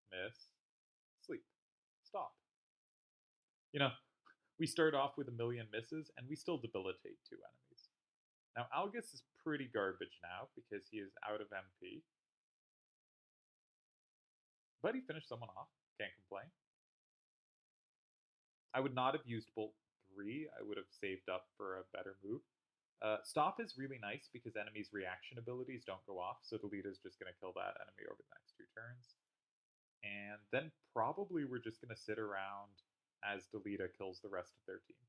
miss, sleep. Stop. You know, we start off with a million misses, and we still debilitate 2 enemies. Now, Algus is pretty garbage now, because he is out of MP. But he finished someone off. Can't complain. I would not have used Bolt 3. I would have saved up for a better move. Stop is really nice because enemies' reaction abilities don't go off, so Delita's just going to kill that enemy over the next 2 turns. And then probably we're just going to sit around as Delita kills the rest of their team.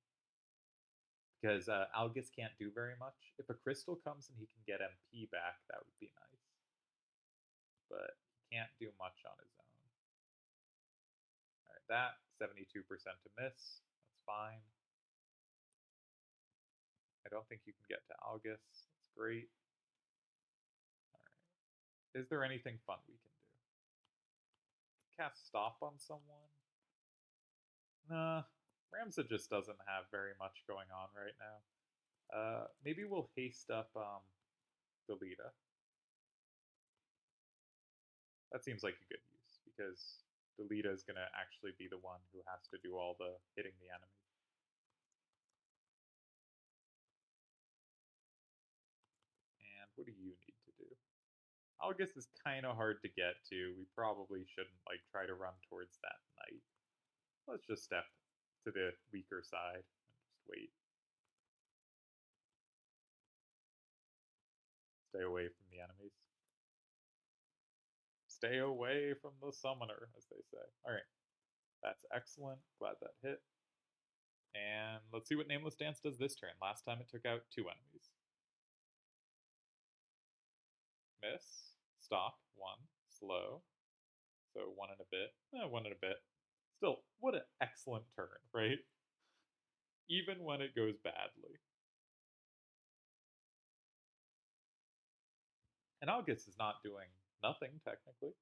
Because Algus can't do very much. If a crystal comes and he can get MP back, that would be nice. But he can't do much on his own. Alright, that, 72% to miss. That's fine. I don't think you can get to Algus. That's great. Alright. Is there anything fun we can do? Cast Stop on someone? Nah. Ramza just doesn't have very much going on right now. Maybe we'll haste up Delita. That seems like a good use, because Delita is going to actually be the one who has to do all the hitting the enemy. And what do you need to do? Algus is kind of hard to get to. We probably shouldn't try to run towards that knight. Let's just step to the weaker side and just wait. Stay away from the enemies. Stay away from the summoner, as they say. Alright, that's excellent. Glad that hit. And let's see what Nameless Dance does this turn. Last time it took out 2 enemies. Miss. Stop. 1. Slow. So 1 and a bit. 1 and a bit. Still, what an excellent turn, right? Even when it goes badly. And August is not doing nothing, technically.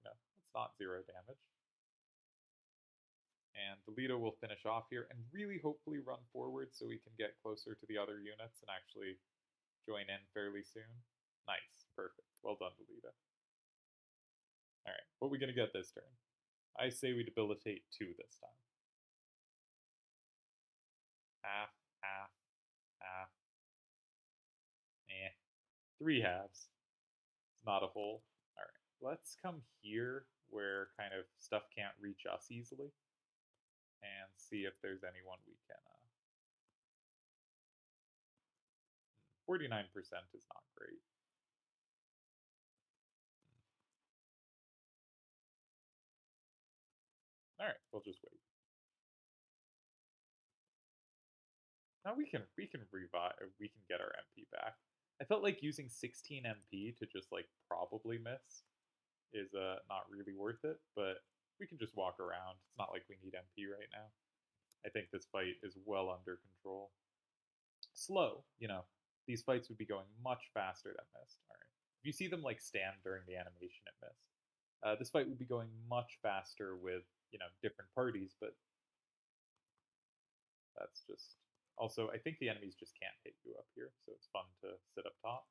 It's not 0 damage. And Delito will finish off here and really hopefully run forward so we can get closer to the other units and actually join in fairly soon. Nice. Perfect. Well done, Delito. Alright, what are we going to get this turn? I say we debilitate 2 this time. Half, half, half. 3 halves. It's not a whole. Alright, let's come here where kind of stuff can't reach us easily and see if there's anyone we can. 49% is not great. Alright, we'll just wait. Now we can revive. We can get our MP back. I felt like using 16 MP to just like probably miss is not really worth it, but we can just walk around. It's not like we need MP right now. I think this fight is well under control. Slow, these fights would be going much faster than missed. All right, if you see them like stand during the animation it missed, this fight would be going much faster with different parties, but that's just. Also, I think the enemies just can't hit you up here, so it's fun to sit up top.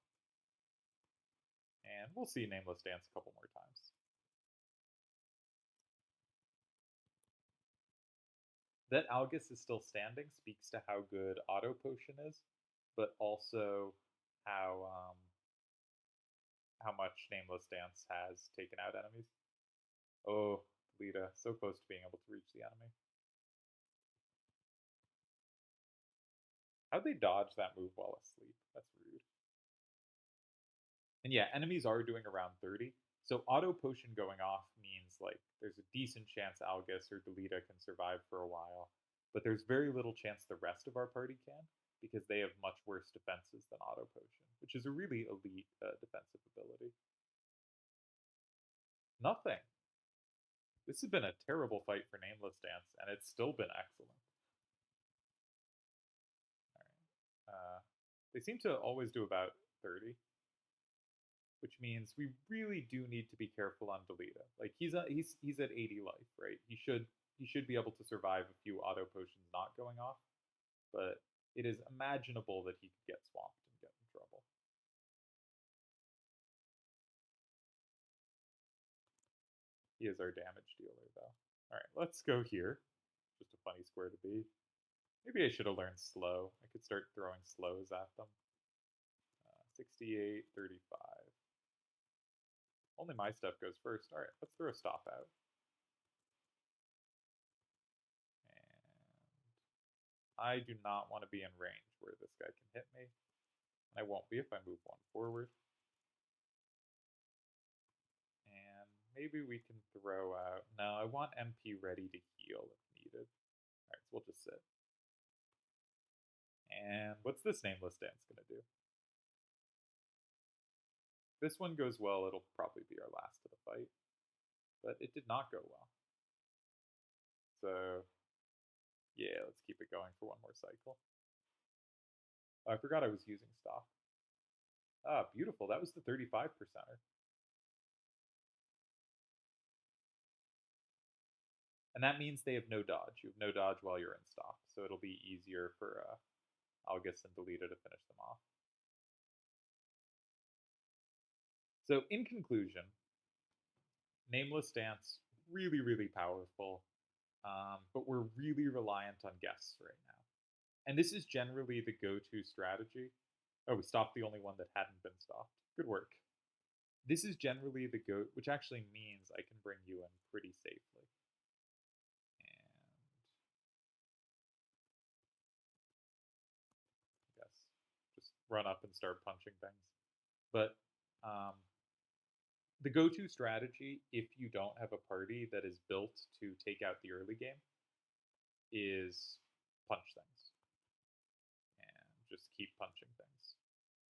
And we'll see Nameless Dance a couple more times. That Algus is still standing speaks to how good Auto Potion is, but also how much Nameless Dance has taken out enemies. Oh, Lita, so close to being able to reach the enemy. How'd they dodge that move while asleep? That's rude. And yeah, enemies are doing around 30. So Auto Potion going off means like there's a decent chance Algus or Delita can survive for a while, but there's very little chance the rest of our party can because they have much worse defenses than Auto Potion, which is a really elite defensive ability. Nothing. This has been a terrible fight for Nameless Dance, and it's still been excellent. They seem to always do about 30, which means we really do need to be careful on Delita. Like he's at 80 life, right? He should be able to survive a few Auto Potions not going off, but it is imaginable that he could get swamped and get in trouble. He is our damage dealer, though. All right, let's go here. Just a funny square to be. Maybe I should have learned slow. I could start throwing slows at them. 68, 35. Only my stuff goes first. All right, let's throw a stop out. And I do not want to be in range where this guy can hit me. And I won't be if I move 1 forward. And maybe we can throw out. No, I want MP ready to heal if needed. All right, so we'll just sit. And what's this Nameless Dance going to do? This one goes well, it'll probably be our last of the fight. But it did not go well. So, yeah, let's keep it going for 1 more cycle. Oh, I forgot I was using stock. Ah, beautiful. That was the 35%er. And that means they have no dodge. You have no dodge while you're in stock, so it'll be easier for Algus and Delita to finish them off. So in conclusion, Nameless Dance, really, really powerful, but we're really reliant on guests right now. And this is generally the go-to strategy. Oh, we stopped the only one that hadn't been stopped. Good work. This is generally the go, which actually means I can bring you in pretty safely. Run up and start punching things. But um, the go-to strategy, if you don't have a party that is built to take out the early game, is punch things and just keep punching things.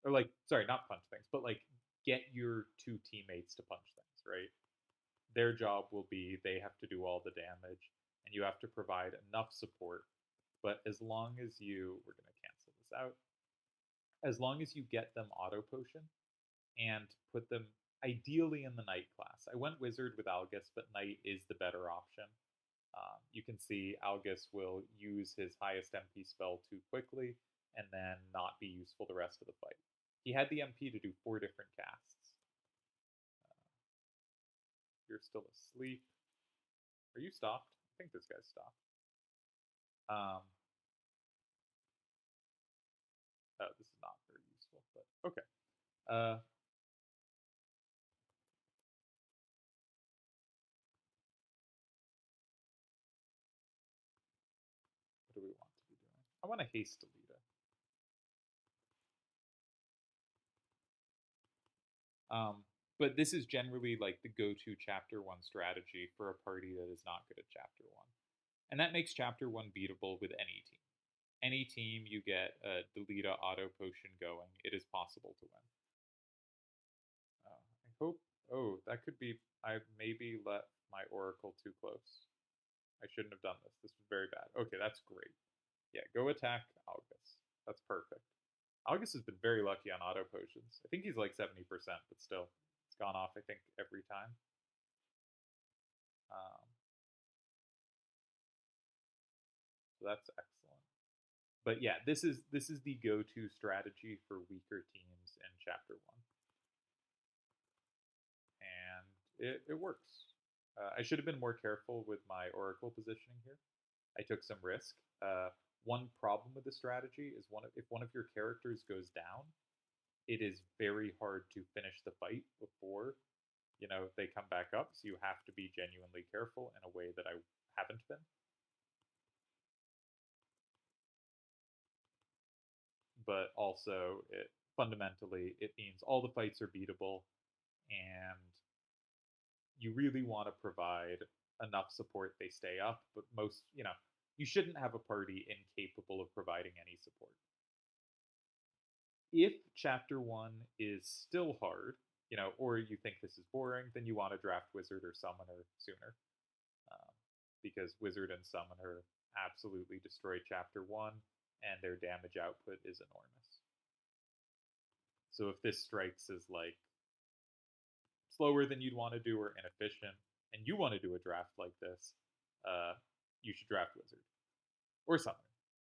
Or like, sorry, not punch things, but like get your two teammates to punch things, right? Their job will be they have to do all the damage, and you have to provide enough support. But as long as we're going to cancel this out, as long as you get them auto potion and put them ideally in the knight class. I went wizard with Algus, but knight is the better option. You can see Algus will use his highest MP spell too quickly and then not be useful the rest of the fight. He had the MP to do 4 different casts. You're still asleep. Are you stopped? I think this guy's stopped. Oh, this is not very useful, but okay. What do we want to be doing? I want to haste Alita. But this is generally like the go-to chapter 1 strategy for a party that is not good at chapter 1. And that makes chapter 1 beatable with any team. Any team you get a Delita auto potion going, it is possible to win. I hope. Oh, that could be. I maybe let my Oracle too close. I shouldn't have done this. This was very bad. Okay, that's great. Yeah, go attack Algus. That's perfect. Algus has been very lucky on auto potions. I think he's like 70%, but still, it's gone off, I think, every time. So that's excellent. But yeah, this is the go-to strategy for weaker teams in Chapter 1. And it works. I should have been more careful with my Oracle positioning here. I took some risk. One problem with the strategy is if one of your characters goes down, it is very hard to finish the fight before they come back up. So you have to be genuinely careful in a way that I haven't been. But also, fundamentally it means all the fights are beatable, and you really want to provide enough support they stay up. But you shouldn't have a party incapable of providing any support. If chapter 1 is still hard, or you think this is boring, then you want to draft wizard or summoner sooner, because wizard and summoner absolutely destroy chapter 1, and their damage output is enormous. So if this strikes as like slower than you'd want to do or inefficient, and you want to do a draft like this, you should draft wizard or summoner.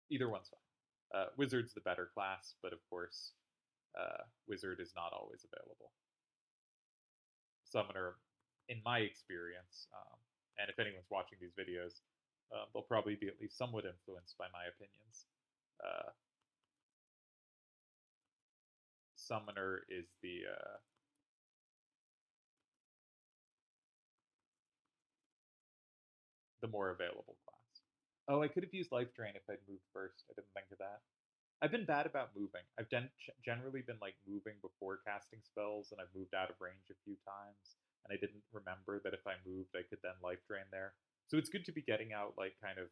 Either one's fine. Wizard's the better class, but of course, wizard is not always available. Summoner, in my experience, and if anyone's watching these videos, they'll probably be at least somewhat influenced by my opinions. Summoner is the more available class. Oh, I could have used Life Drain if I'd moved first. I didn't think of that. I've been bad about moving. I've generally been like moving before casting spells, and I've moved out of range a few times, and I didn't remember that if I moved, I could then Life Drain there. So it's good to be getting out like kind of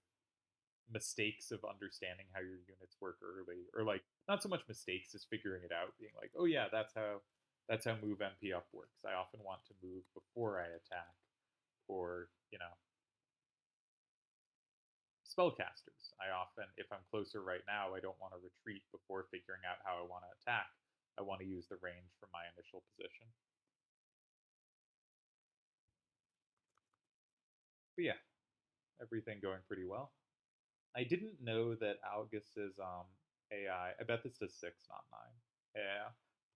mistakes of understanding how your units work early, or like not so much mistakes as figuring it out, being like, oh yeah, that's how move MP up works. I often want to move before I attack, or spellcasters. I often, if I'm closer right now, I don't want to retreat before figuring out how I want to attack. I want to use the range from my initial position. But yeah, everything going pretty well. I didn't know that Algus's AI. I bet this does 6, not 9.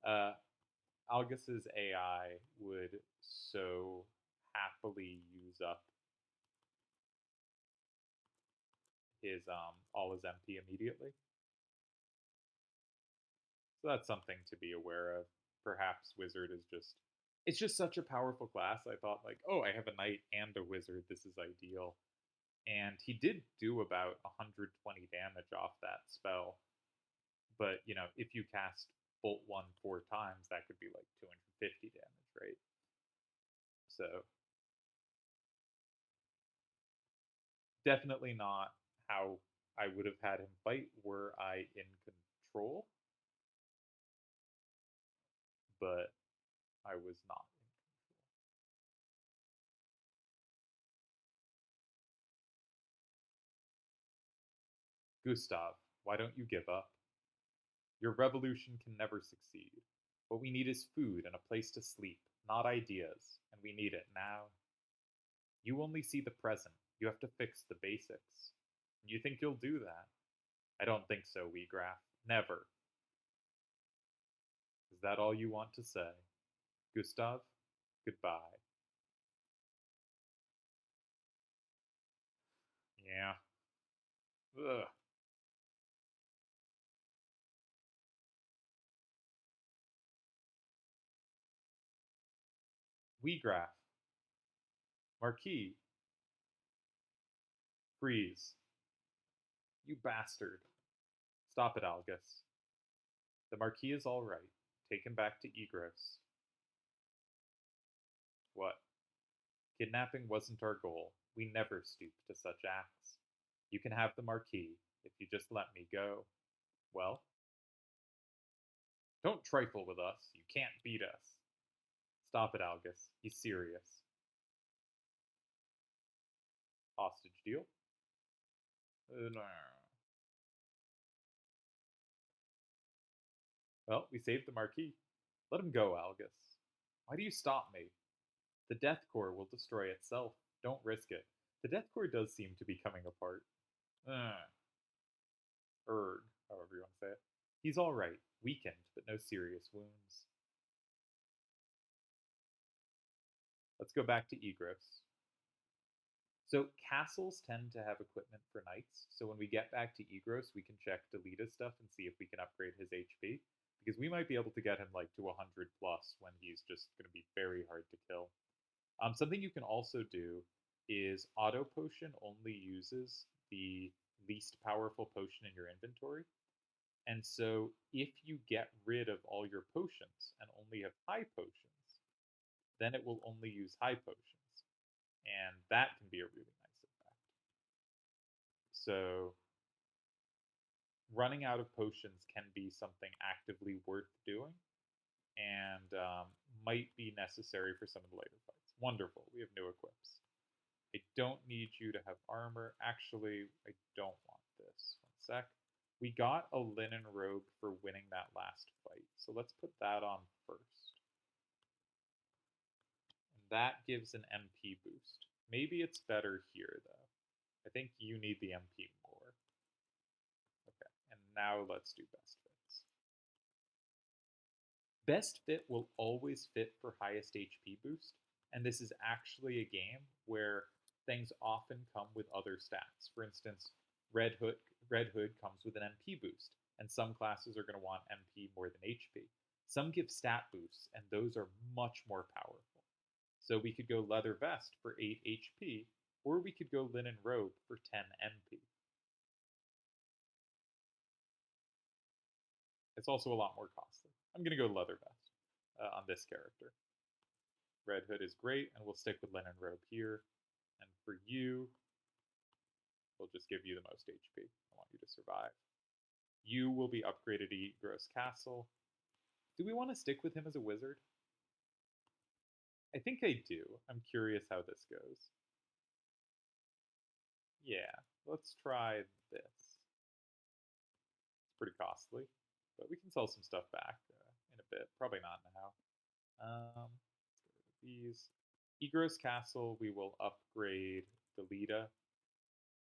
Yeah. Algus's AI would so happily use up his all his MP immediately. So that's something to be aware of. Perhaps wizard is it's just such a powerful class. I thought like, oh, I have a knight and a wizard. This is ideal. And he did do about 120 damage off that spell. But if you cast bolt one 4 times, that could be like 250 damage, right? So definitely not how I would have had him fight were I in control, but I was not in control. Gustav, why don't you give up? Your revolution can never succeed. What we need is food and a place to sleep, not ideas, and we need it now. You only see the present. You have to fix the basics. You think you'll do that? I don't think so, Wheatgrass. Never. Is that all you want to say? Gustav, goodbye. Yeah. Ugh. Wheatgrass. Marquis. Freeze. You bastard. Stop it, Algus. The Marquis is all right. Take him back to Egros. What? Kidnapping wasn't our goal. We never stoop to such acts. You can have the Marquis if you just let me go. Well? Don't trifle with us. You can't beat us. Stop it, Algus. He's serious. Hostage deal? No. Well, we saved the Marquis. Let him go, Algus. Why do you stop me? The Death Core will destroy itself. Don't risk it. The Death Core does seem to be coming apart. Erg, however you want to say it. He's alright. Weakened, but no serious wounds. Let's go back to Egros. So castles tend to have equipment for knights. So when we get back to Egros, we can check Delita's stuff and see if we can upgrade his HP. Because we might be able to get him like to 100 plus when he's just going to be very hard to kill. Something you can also do is auto potion only uses the least powerful potion in your inventory. And so if you get rid of all your potions and only have high potions, then it will only use high potions. And that can be a really nice effect. So running out of potions can be something actively worth doing and might be necessary for some of the later fights. Wonderful, we have new equips. I don't need you to have armor. Actually, I don't want this. 1 sec. We got a linen robe for winning that last fight, so let's put that on first. And that gives an MP boost. Maybe it's better here, though. I think you need the MP more. Okay, and now let's do best fits. Best fit will always fit for highest HP boost, and this is actually a game where things often come with other stats. For instance, Red Hood comes with an MP boost, and some classes are going to want MP more than HP. Some give stat boosts, and those are much more powerful. So we could go Leather Vest for 8 HP, or we could go Linen Robe for 10 MP. It's also a lot more costly. I'm going to go Leather Vest on this character. Red Hood is great, and we'll stick with Linen Robe here. And for you, we'll just give you the most HP. I want you to survive. You will be upgraded to Egros Castle. Do we want to stick with him as a wizard? I think I do. I'm curious how this goes. Yeah, let's try this. It's pretty costly, but we can sell some stuff back in a bit. Probably not now. Let's get rid of these. Egros Castle, we will upgrade Delita,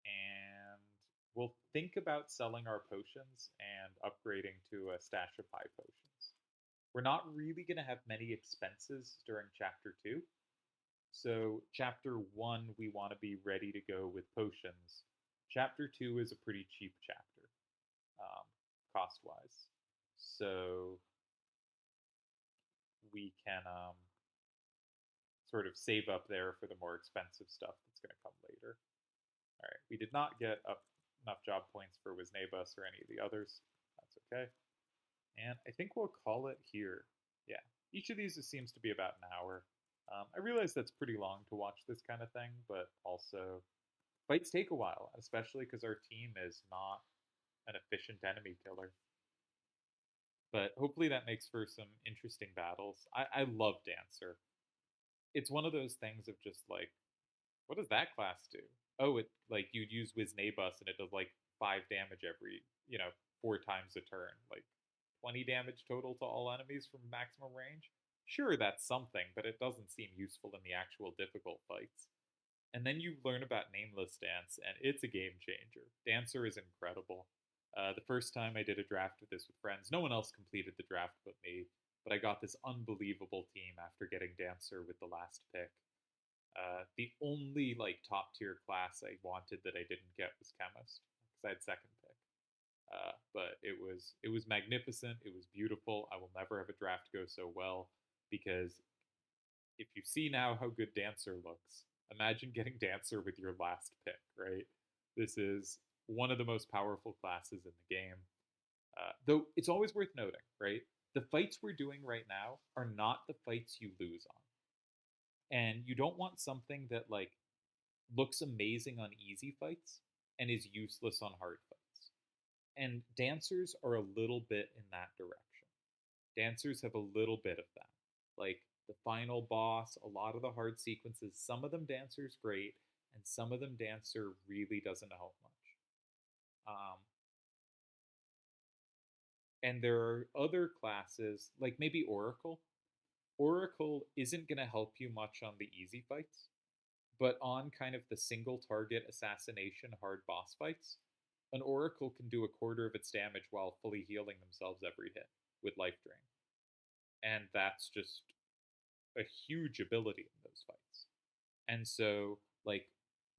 and we'll think about selling our potions and upgrading to a stash of high potions. We're not really going to have many expenses during Chapter 2. So Chapter 1, we want to be ready to go with potions. Chapter 2 is a pretty cheap chapter, cost-wise. So we can sort of save up there for the more expensive stuff that's going to come later. All right, we did not get enough job points for Wisnebus or any of the others. That's okay. And I think we'll call it here. Yeah, each of these seems to be about an hour. I realize that's pretty long to watch this kind of thing, but also fights take a while, especially because our team is not an efficient enemy killer. But hopefully that makes for some interesting battles. I love Dancer. It's one of those things of just like, what does that class do? Oh, it like you'd use Wiznabus and it does like 5 damage every, 4 times a turn. Like 20 damage total to all enemies from maximum range. Sure, that's something, but it doesn't seem useful in the actual difficult fights. And then you learn about Nameless Dance, and it's a game changer. Dancer is incredible. The first time I did a draft of this with friends, no one else completed the draft but me, but I got this unbelievable team after getting Dancer with the last pick. The only like top tier class I wanted that I didn't get was Chemist because I had second pick. But it was magnificent. It was beautiful. I will never have a draft go so well because if you see now how good Dancer looks, imagine getting Dancer with your last pick, right? This is one of the most powerful classes in the game. Though it's always worth noting, right? The fights we're doing right now are not the fights you lose on. And you don't want something that like looks amazing on easy fights and is useless on hard fights. And dancers are a little bit in that direction. Dancers have a little bit of that. Like the final boss, a lot of the hard sequences, some of them dancers great, and some of them dancer really doesn't help much. Um, and there are other classes, like maybe Oracle. Oracle isn't going to help you much on the easy fights, but on kind of the single target assassination hard boss fights, an Oracle can do a quarter of its damage while fully healing themselves every hit with life drain. And that's just a huge ability in those fights. And so, like,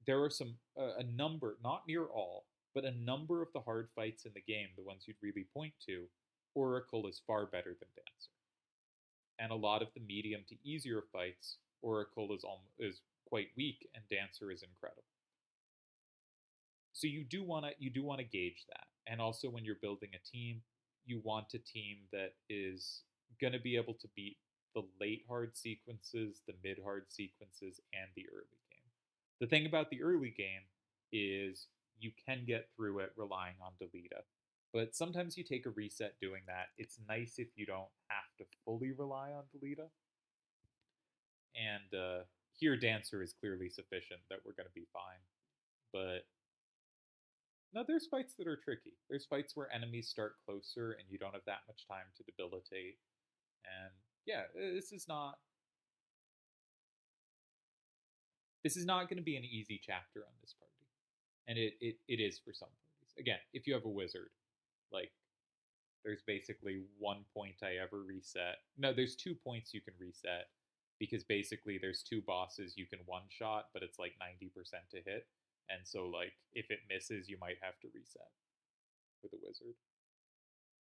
there are a number, not near all, but a number of the hard fights in the game, the ones you'd really point to, Oracle is far better than Dancer. And a lot of the medium to easier fights, Oracle is quite weak, and Dancer is incredible. So you do want to gauge that, and also when you're building a team, you want a team that is going to be able to beat the late hard sequences, the mid hard sequences, and the early game. The thing about the early game is you can get through it relying on Delita, but sometimes you take a reset doing that. It's nice if you don't have to fully rely on Delita, and here Dancer is clearly sufficient that we're going to be fine. But no, there's fights that are tricky. There's fights where enemies start closer and you don't have that much time to debilitate. And yeah, this is not going to be an easy chapter on this party. And it is for some parties. Again, if you have a wizard, like there's basically 1 point I ever reset. No, there's 2 points you can reset because basically there's two bosses you can one shot, but it's like 90% to hit. And so like if it misses, you might have to reset with a wizard.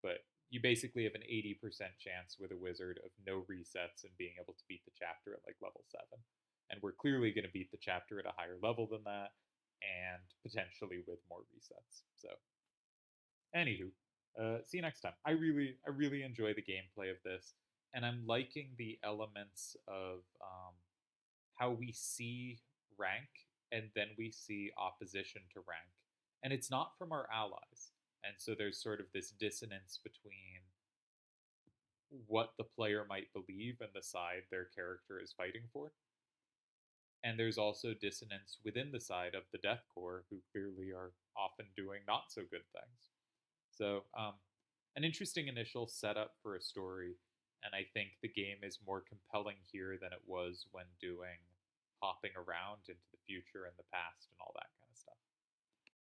But you basically have an 80% chance with a wizard of no resets and being able to beat the chapter at like level 7. And we're clearly going to beat the chapter at a higher level than that and potentially with more resets. So, anywho, see you next time. I really enjoy the gameplay of this, and I'm liking the elements of how we see rank and then we see opposition to rank. And it's not from our allies. And so there's sort of this dissonance between what the player might believe and the side their character is fighting for. And there's also dissonance within the side of the Death Corps, who clearly are often doing not so good things. So, an interesting initial setup for a story, and I think the game is more compelling here than it was when doing hopping around into the future and the past and all that kind of stuff.